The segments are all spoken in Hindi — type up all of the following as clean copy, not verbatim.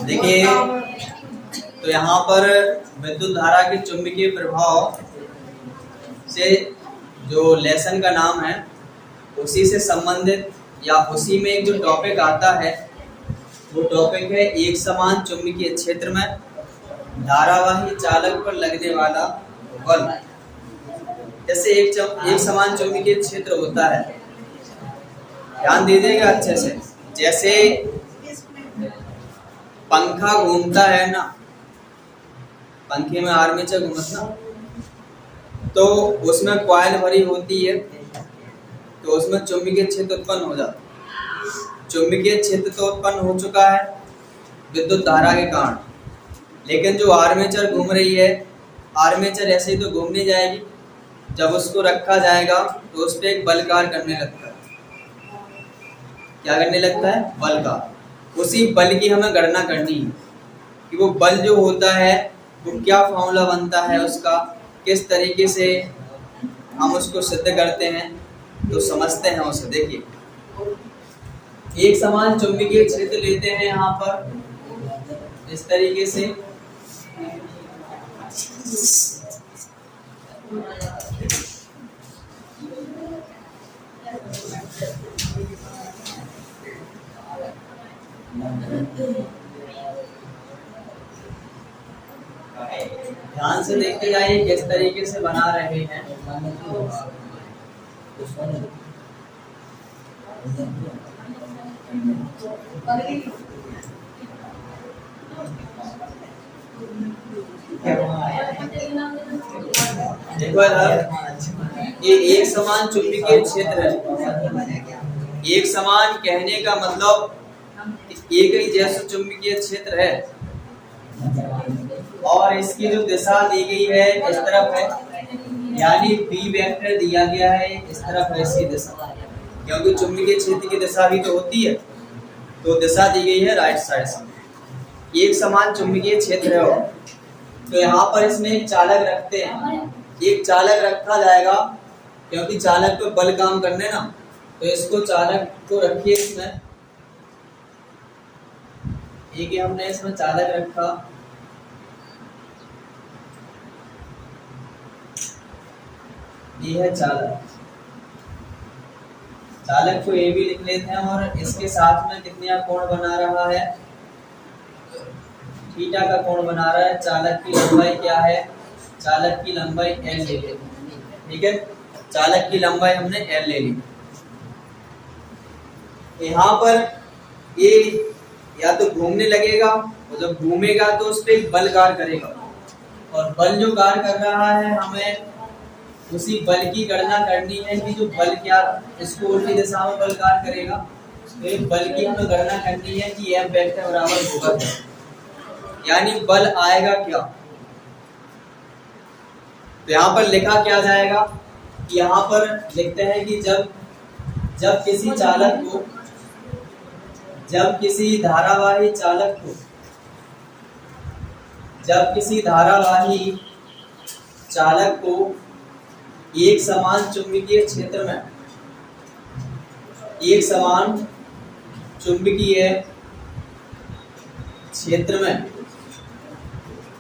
देखिए, तो यहाँ पर विद्युत धारा के चुंबकीय प्रभाव से जो लेसन का नाम है उसी से संबंधित या उसी में एक जो टॉपिक आता है वो टॉपिक है एक समान चुंबकीय क्षेत्र में धारावाही चालक पर लगने वाला बल। जैसे एक समान चुंबकीय क्षेत्र होता है, ध्यान दीजिएगा अच्छे से। जैसे पंखा घूमता है ना, पंखे में आर्मेचर घूमता, तो उसमें कॉइल भरी होती है, तो उसमें चुंबकीय क्षेत्र उत्पन्न हो जाता है। चुंबकीय क्षेत्र तो उत्पन्न हो चुका है विद्युत धारा के कारण, लेकिन जो आर्मेचर घूम रही है, आर्मेचर ऐसे ही तो घूमने जाएगी, जब उसको रखा जाएगा तो उस पर एक बल कार्य करने लगता है। क्या करने लगता है? बल का। उसी बल की हमें गणना करनी है कि वो बल जो होता है वो क्या फॉर्मूला बनता है उसका, किस तरीके से हम उसको सिद्ध करते हैं, तो समझते हैं उसे। देखिए, एक समान चुंबकीय क्षेत्र लेते हैं यहाँ पर इस तरीके से, ध्यान से देखते जाइए किस तरीके से बना रहे हैं। देखो ये एक समान चुंबकीय क्षेत्र है। एक समान कहने का मतलब एक ही जैसा चुंबकीय क्षेत्र है और इसकी जो दिशा दी गई है इस तरफ है, यानी बी वेक्टर दिया गया है इस तरफ है इसकी दिशा, क्योंकि चुंबकीय क्षेत्र की दिशा भी तो होती है, तो दिशा दी गई है राइट साइड से। एक समान चुंबकीय क्षेत्र है तो यहाँ पर इसमें एक चालक रखते हैं, एक चालक रखा जाएगा क्योंकि चालक पे बल काम करने ना, तो इसको चालक को रखिए इसमें। एक हमने इसमें चालक रखा, ये है चालक। चालक को ए भी लिख लेते हैं और इसके साथ में कितना कोण बना रहा है, थीटा का कोण बना रहा है। चालक की लंबाई क्या है? चालक की लंबाई एल ले लेते हैं, ठीक है। चालक की लंबाई हमने एल ले ली। यहाँ पर ये या तो घूमने लगेगा, और जब घूमेगा तो उस पर बल कार्य करेगा, और बल जो कार्य कर रहा है हमें उसी बल की गणना करनी है कि जो बल क्या इसको उल्टी दिशा में बल कार्य करेगा, तो बल की हमें गणना करनी है कि एम वेक्टर बराबर होगा क्या, यानी बल आएगा क्या। तो यहाँ पर लिखा क्या जाएगा, यहाँ पर लिखते हैं कि जब किसी चालक को, जब किसी धारावाही चालक को, जब किसी धारावाही चालक को एक समान चुंबकीय क्षेत्र में, एक समान चुंबकीय क्षेत्र में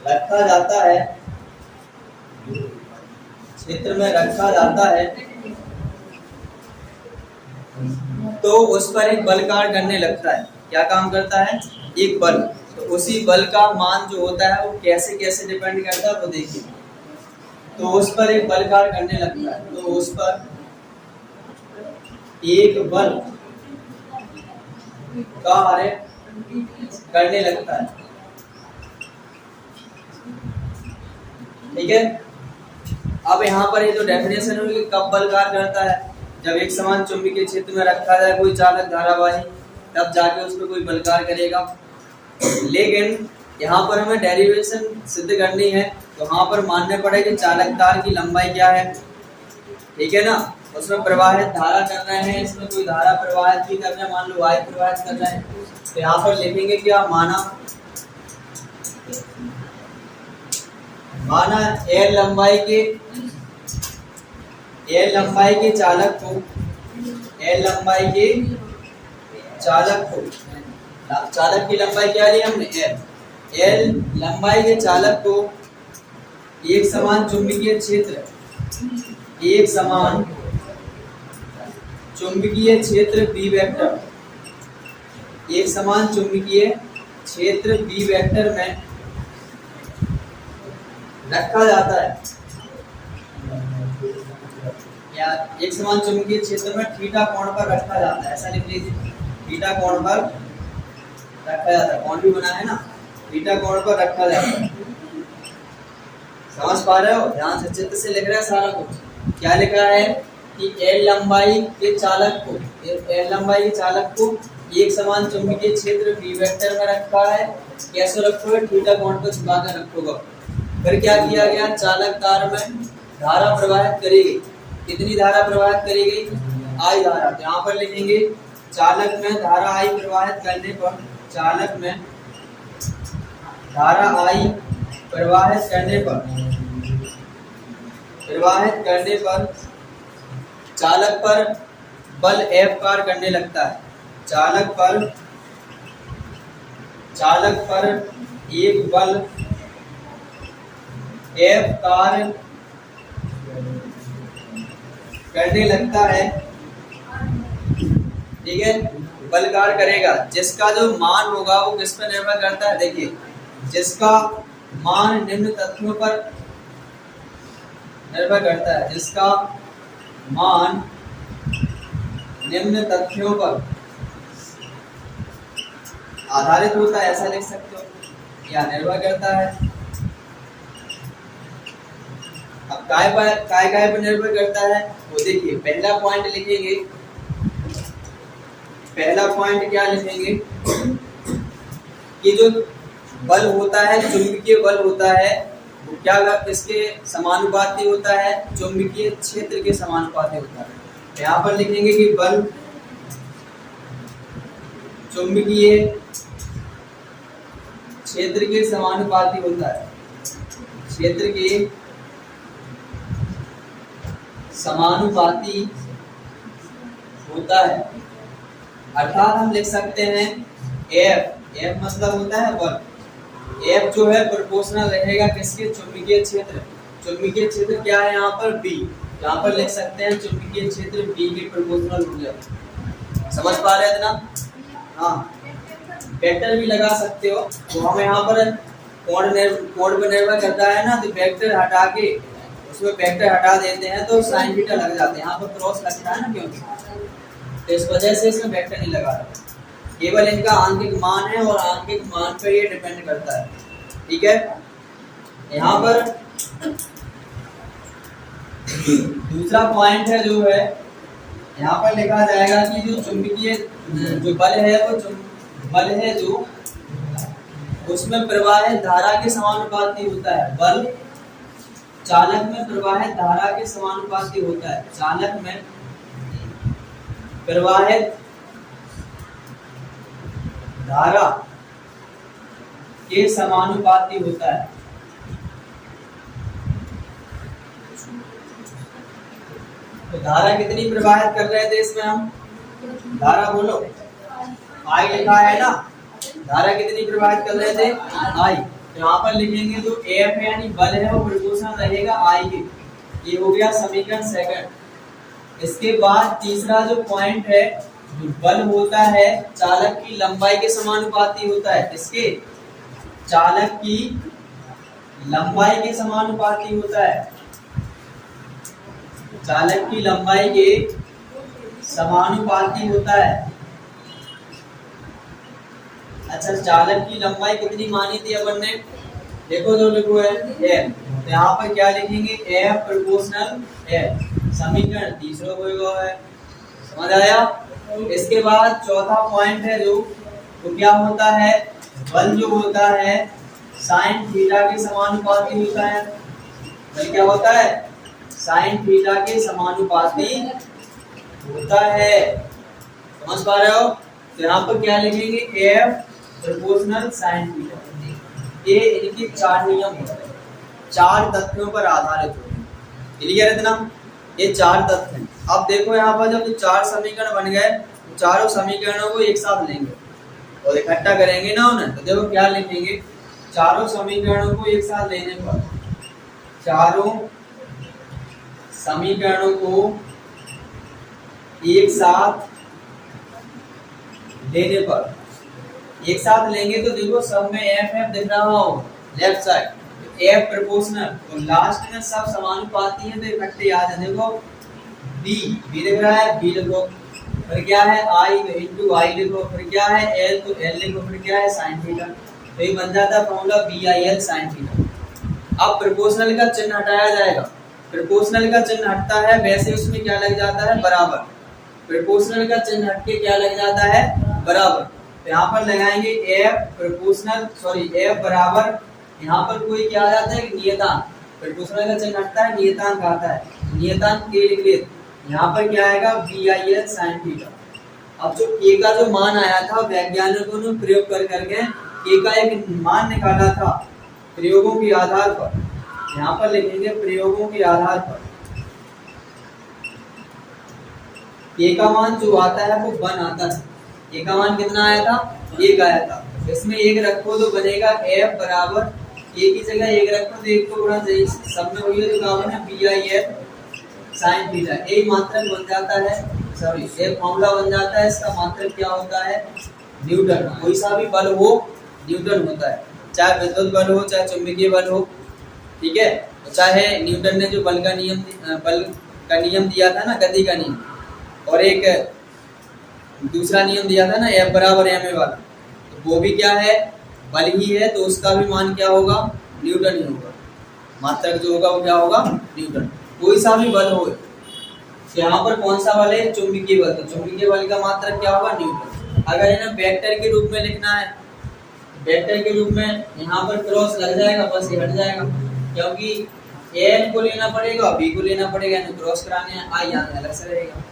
रखा जाता है, क्षेत्र में रखा जाता है, तो उस पर एक बल कार्य करने लगता है। क्या काम करता है? एक बल। तो उसी बल का मान जो होता है वो कैसे कैसे डिपेंड करता है वो देखिए। तो उस पर एक बल कार्य करने लगता है, तो उस पर एक बल कार्य करने लगता है, ठीक है। अब यहाँ पर ये जो डेफिनेशन होगी कब बल कार्य करता है, जब एक समान चुंबकीय क्षेत्र में रखा जाए कोई चालक धारावाही, तब जाके उस पर कोई बल कार्य करेगा। लेकिन यहाँ पर हमें डेरिवेशन सिद्ध करनी है, तो यहाँ पर मानने पड़ेगा कि चालक तार की लंबाई क्या है, ठीक है ना। उसमें प्रवाहित धारा कर रहे हैं, इसमें कोई धारा प्रवाहित भी कर रहे हैं, मान लो वायु प्रवाहित कर रहे हैं, तो यहाँ पर लिखेंगे क्या, माना एल लंबाई के चालक को चालक की लंबाई क्या ली हमने, एल। एल लंबाई के चालक को एक समान चुंबकीय क्षेत्र, एक समान चुंबकीय क्षेत्र बी वेक्टर, एक समान चुंबकीय क्षेत्र बी वेक्टर में रखा जाता है, या एक समान चुंबकीय क्षेत्र में थीटा कोण पर रखा जाता है। ऐसा लिख लीजिए, थीटा कोण पर रखा जाता है। कोण भी बना है ना, थीटा कोण पर रखा जाता है। समझ पा रहे हो, ध्यान से चित्त से लिख रहे हैं सारा कुछ। क्या लिखा है कि एल लंबाई के चालक को, एल लंबाई के चालक को एक समान चुंबकीय क्षेत्र बी वेक्टर में रखा है। कैसे रखोगे, थीटा कोण पर झुका कर रखोगे। फिर क्या किया गया, चालक तार में धारा प्रवाहित करी गई। कितनी धारा प्रवाहित करी गई, आई धारा। तो यहाँ पर लिखेंगे चालक में धारा आई प्रवाहित करने पर, चालक में धारा आई प्रवाहित करने पर चालक पर बल F कार्य करने लगता है। चालक पर एक बल F कार्य करने लगता है, ठीक है। बल कार्य करेगा जिसका जो मान होगा वो किस पर निर्भर करता है, देखिए जिसका मान निम्न तथ्यों पर निर्भर करता है, जिसका मान निम्न तथ्यों पर आधारित होता है, ऐसा लिख सकते हो, या निर्भर करता है। अब काय पर निर्भर करता है वो देखिए, पहला पॉइंट लिखेंगे। पहला पॉइंट क्या लिखेंगे कि जो बल होता है, चुंबकीय बल होता है, वो क्या किसके समानुपाती होता है, चुंबकीय क्षेत्र के समानुपाती होता है। यहाँ पर लिखेंगे कि बल चुंबकीय क्षेत्र के समानुपाती होता है, क्षेत्र के समानुपाती होता है। अर्थात हम लिख सकते हैं F मतलब होता है बल। F जो है प्रोपोर्शनल रहेगा किसके, चुंबकीय क्षेत्र। चुंबकीय क्षेत्र क्या है यहाँ पर, B। यहाँ पर लिख सकते हैं चुंबकीय क्षेत्र B के प्रोपोर्शनल हो गया। समझ पा रहे थे ना? हाँ, वेक्टर भी लगा सकते हो। तो हम यहाँ पर कोण पर निर्भर करता है ना, तो वेक्टर हटा के उसमें वेक्टर हटा देते हैं तो साइन थीटा लग जाते हैं। यहाँ पर क्रॉस लगता है ना, क्योंकि तो इस वजह से इसमें वेक्टर नहीं लगा रहा। केवल इनका आंतरिक मान है और आंतरिक मान पर ये डिपेंड करता है, ठीक है। यहाँ पर दूसरा पॉइंट है जो है, यहाँ पर लिखा जाएगा कि जो चुंबकीय जो बल है वो बल है जो उसमें प्रवाहित धारा के समानुपाती होता है। बल चालक में प्रवाहित धारा के समानुपाती होता है। चालक में प्रवाहित धारा के समानुपाती होता है। तो धारा कितनी प्रवाहित कर रहे थे इसमें हम, धारा बोलो, आई लिखा है ना, धारा कितनी प्रवाहित कर रहे थे, आई। तो यहाँ पर लिखेंगे जो F यानी बल है वो प्रोपोर्शनल रहेगा आई के। ये हो गया समीकरण सेकंड। इसके बाद तीसरा जो पॉइंट है, बल होता है चालक की लंबाई के समानुपाती होता है। इसके चालक की लंबाई के समानुपाती होता है। चालक की लंबाई के समानुपाती होता है। अच्छा, चालक की लंबाई कितनी मानी थी अपन ने, देखो जो लिखो है F। तो यहाँ पर क्या लिखेंगे, F प्रोपोर्शनल F। समीकरण तीसरा होगा है, समझ आया। इसके बाद चौथा पॉइंट है जो, तो क्या होता है, बल जो होता है साइन थीटा के समानुपाती होता है। बल क्या होता है, साइन थीटा के समानुपाती होता है। समझ पा रहे हो? तो यहाँ पर क्या लिखेंगे, F प्रोपोर्शनल साइन थीटा। ये इनके चार नियम होते हैं, चार तथ्यों पर आधारित होते हैं। क्लियर है इतना? ये चार तथ्य हैं। अब देखो यहाँ पर जब चार समीकरण बन गए, चारों समीकरणों को एक साथ लेंगे। और इकट्ठा करेंगे ना उन्हें, तो देखो क्या लिखेंगे, चारों समीकरणों को एक साथ लेने पर, चारों समीकरणों को एक साथ लेने पर, एक साथ लेंगे तो देखो सब में एफ एफ दिख रहा हो लेफ्ट साइड, एफ प्रोपोर्शनल, तो लास्ट में सब समानुपाती है तो इकट्ठे याद है। देखो बी दिख रहा है, बी लिखो, फिर क्या है आई तो इंटू आई लिखो, फिर क्या है एल तो एल लिखो, फिर क्या है साइन थीटा, तो ये बन जाता है formula B I L sine theta. अब प्रोपोर्शनल का चिन्ह हटाया जाएगा, प्रोपोर्शनल का चिन्ह हटता है वैसे उसमें क्या लग जाता है बराबर, प्रोपोर्शनल का चिन्ह हट के क्या लग जाता है बराबर, तो यहाँ पर लगाएंगे एफ प्रोपोर्शनल सॉरी एफ बराबर, यहाँ पर कोई क्या आ जाता है नियतांक, प्रोपोर्शनल का चिन्ह हटता है नियतांक आता है, नियतांक के लिख लेते, यहाँ पर क्या आएगा B I L sine theta. अब जो के का जो मान आया था वैज्ञानिकों ने प्रयोग कर करके के का एक मान निकाला था प्रयोगों के आधार पर, यहाँ पर लिखेंगे प्रयोगों के आधार पर, के का मान जो आता है वो 1 आता है, के का मान कितना आया था 1 आया था, इसमें 1 रखो तो बनेगा एफ बराबर, ए की जगह 1 रखो तो 1 को गुणा सब में वही तो क्या है B I F sine theta, एक मात्रक बन जाता है सॉरी एक फॉर्मूला बन जाता है, इसका मात्रक क्या होता है न्यूटन, कोई सा भी बल हो न्यूटन होता है, चाहे विद्युत बल हो चाहे चुंबकीय बल हो, ठीक है, तो चाहे न्यूटन ने जो बल का नियम दिया था ना गति का नियम, और एक दूसरा नियम दिया था ना एफ बराबर एम ए वाला, तो वो भी क्या है बल ही है, तो उसका भी मान क्या होगा न्यूटन ही होगा, मात्रक जो होगा वो क्या होगा न्यूटन, कोई सा भी बल हो, तो यहाँ पर कौन सा बल है चुंबकीय बल, तो चुंबकीय बल का मात्रक क्या होगा न्यूटन। अगर इन्हें वेक्टर के रूप में लिखना है, वेक्टर के रूप में यहाँ पर क्रॉस लग जाएगा बस ये हट जाएगा, क्योंकि एन को लेना पड़ेगा बी को लेना पड़ेगा, इन्हें क्रॉस कराने हैं आई यहाँ अलग से रहेगा,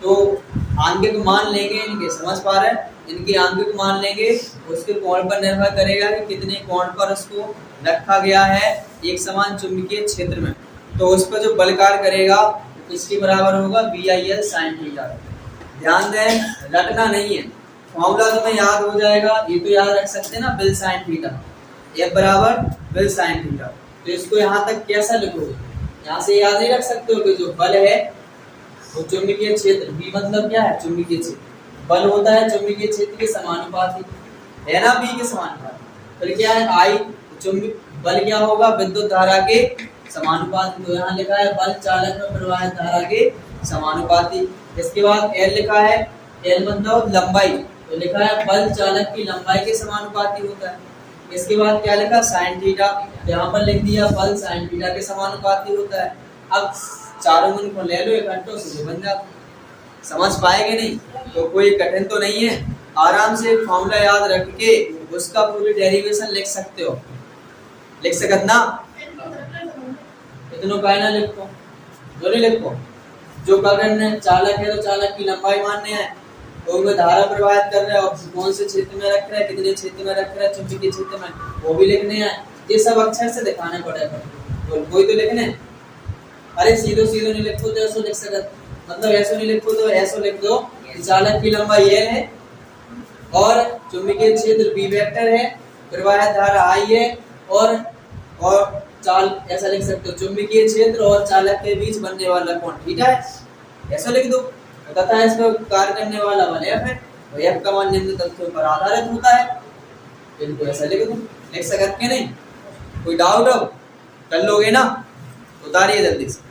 तो आंगिक मान लेंगे इनके, समझ पा रहे हैं, इनके आंगिक मान लेंगे, उसके कोण पर निर्भर करेगा कि कितने कोण पर उसको रखा गया है एक समान चुंबकीय क्षेत्र में, तो उस पर जो बल कार्य करेगा इसके बराबर होगा B I L sine theta. ध्यान दें रटना नहीं है, फॉर्मूला तुम्हें याद हो जाएगा, ये तो याद रख सकते हैं ना बिल साइन थीटा, एफ बराबर बिल साइन थीटा, तो इसको यहाँ तक कैसा लिखोगे, यहाँ से याद नहीं रख सकते हो कि जो बल है वो चुंबकीय क्षेत्र, बी मतलब क्या है चुंबकीय क्षेत्र, बल होता है चुंबकीय क्षेत्र के समानुपाती है ना, बी के समानुपाती, फिर क्या है आई चुंबक बल क्या होगा विद्युत धारा के समानुपाती, तो यहाँ लिखा है बल चालक में प्रवाहित धारा के समानुपाती, इसके बाद एल लिखा है, एल मतलब लंबाई, तो लिखा है बल चालक की लंबाई के समानुपाती होता है, इसके बाद क्या लिखा साइन थीटा, यहाँ पर लिख दिया बल साइन थीटा के समानुपाती होता है। अब चारों गुण को ले लो इकट्ठों से बन जाता, समझ पाएंगे नहीं तो कोई कठिन तो नहीं है, आराम से फॉर्मूला याद रख के उसका पूरी डेरिवेशन लिख सकते हो, लिख सकत ना, इतनों का ना लिखो जो नहीं लिखो, जो करने चालक है तो चालक की लंबाई मानने है, तो उनमें धारा प्रवाहित कर रहे हैं और कौन से क्षेत्र में रख रहे हैं कितने क्षेत्र में रख रहे हैं चुंबकीय क्षेत्र में वो भी लिखने हैं, ये सब अक्षर से दिखाने पड़ेगा, तो कोई तो लिखने, अरे सीधो सीधो नहीं लिखो तो ऐसो लिख सकत, मतलब ऐसो नहीं लिखो तो ऐसो लिख दो कि चालक की लंबाई एल है और चुंबकीय क्षेत्र बी वेक्टर है, प्रवाहित धारा आई है और चाल ऐसा लिख सकते हो चुंबकीय क्षेत्र और चालक के बीच बनने वाला कोण थीटा है, ऐसा लिख दो, तथा इस पर कार्य करने वाला बल एफ है, तो एफ का मान निम्न तथ्यों पर आधारित होता है, इनको ऐसा लिख दो, लिख सकते कि नहीं, कोई डाउट हो कर लोगे ना, उतारिए जल्दी से।